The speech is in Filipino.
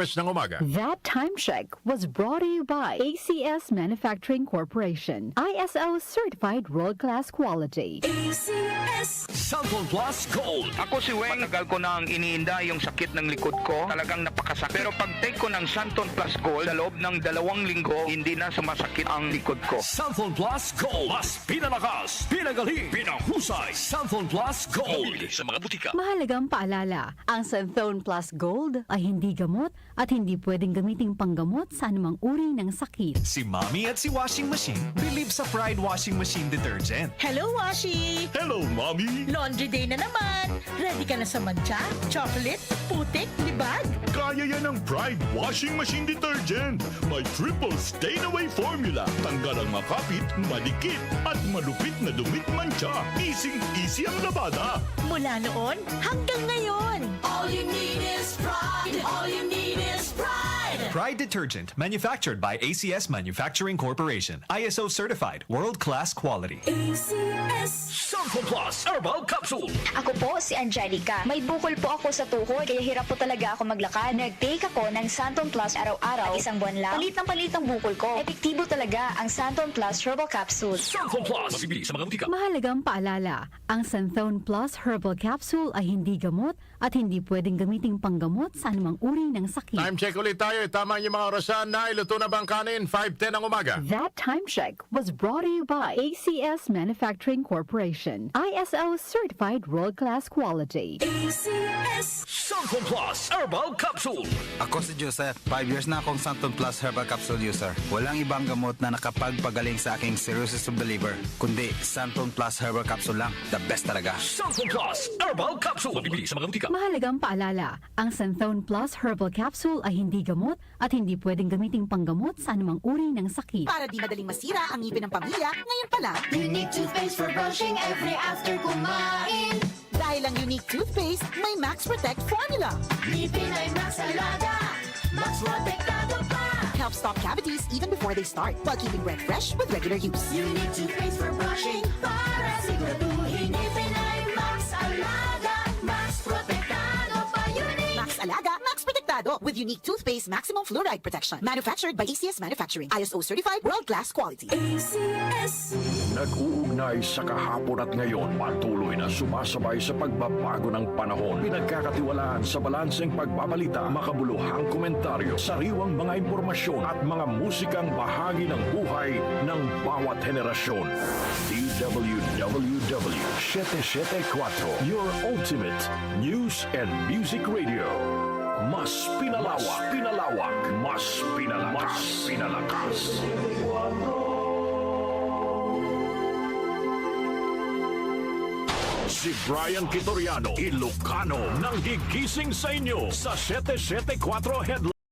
Breakfast ng umaga. That time check was brought to you by ACS Manufacturing Corporation. ISO certified world-class quality. ACS Cellphone Plus Gold. Ako si Weng, matagal ko nang iniinda yung sakit ng likod ko. Talagang napakasakit. Pero pag take ko ng Santon Plus Gold, sa loob ng 2 linggo, hindi na sumasakit ang likod ko. Cellphone Plus Gold. Mas pinalakas, pinagaling, pinahusay. Cellphone Plus Gold. Mabibili sa mga butika. Mahalagang paalala, ang Santhone Plus Gold ay hindi gamot at hindi pwedeng gamiting panggamot sa anumang uri ng sakit. Si Mommy at si Washing Machine believe sa Pride Washing Machine Detergent. Hello, Washi! Hello, Mommy. Laundry day na naman! Ready ka na sa mancha, chocolate, putik, libag? Kaya yan ang Pride Washing Machine Detergent. May triple stain-away formula. Tanggal ang makapit, madikit, at malupit na dumit mancha. Easy ang labada. Mula noon hanggang ngayon! All you need is pride. All you need is pride. Pride Detergent, manufactured by ACS Manufacturing Corporation. ISO certified, world-class quality. ACS Cellphone Plus Herbal Capsule. Ako po si Angelica. May bukol po ako sa tuhod, kaya hirap po talaga ako maglakad. Nag-take ako ng Santon Plus araw-araw. At 1 buwan lang, palit ang bukol ko. Epektibo talaga ang Santon Plus Herbal Capsule. Cellphone Plus. Mabibili sa mga butika. Mahalagang paalala, ang Santhone Plus Herbal Capsule ay hindi gamot at hindi pwedeng gamiting panggamot sa anumang uri ng sakit. Time check ulit tayo. Tama yung mga orasan na iluto na bang kanin? 5:10 ng umaga. That time check was brought to you by ACS Manufacturing Corporation. ISO certified world-class quality. ACS Cellphone Plus Herbal Capsule. Ako si Joseph. 5 years na akong Santon Plus Herbal Capsule user. Walang ibang gamot na nakapagpagaling sa aking cirrhosis of the liver, kundi Santon Plus Herbal Capsule lang. The best talaga. Cellphone Plus Herbal Capsule. Mabibili sa mga butika. Mahalagang paalala, ang Santhone Plus Herbal Capsule ay hindi gamot at hindi pwedeng gamiting panggamot sa anumang uri ng sakit. Para di madaling masira ang ngipin ng pamilya, ngayon pa lang, Unique toothpaste for brushing every after kumain. dahil ang unique toothpaste may Max Protect formula. Ngipin ay Max Alaga. Max Protectado pa. Helps stop cavities even before they start, while keeping breath fresh with regular use. Unique toothpaste for brushing para siguraduhin ngipin ay Max Alaga. Max Protectado pa. Unique. Max Alaga, Max Protectado with unique toothpaste maximum fluoride protection. Manufactured by ACS Manufacturing. ISO certified world-class quality. ACS Nag-uugnay sa kahapon at ngayon, patuloy na sumasabay sa pagbabago ng panahon. Pinagkakatiwalaan sa balanseng pagbabalita, makabuluhang komentaryo, sariwang mga impormasyon at mga musikang bahagi ng buhay ng bawat henerasyon. DWWW 774, your ultimate news and music radio. Mas pinalawak, mas pinalakas. Si Brian Kitoriano, Ilocano, nang gigising sa inyo sa 774 Headline.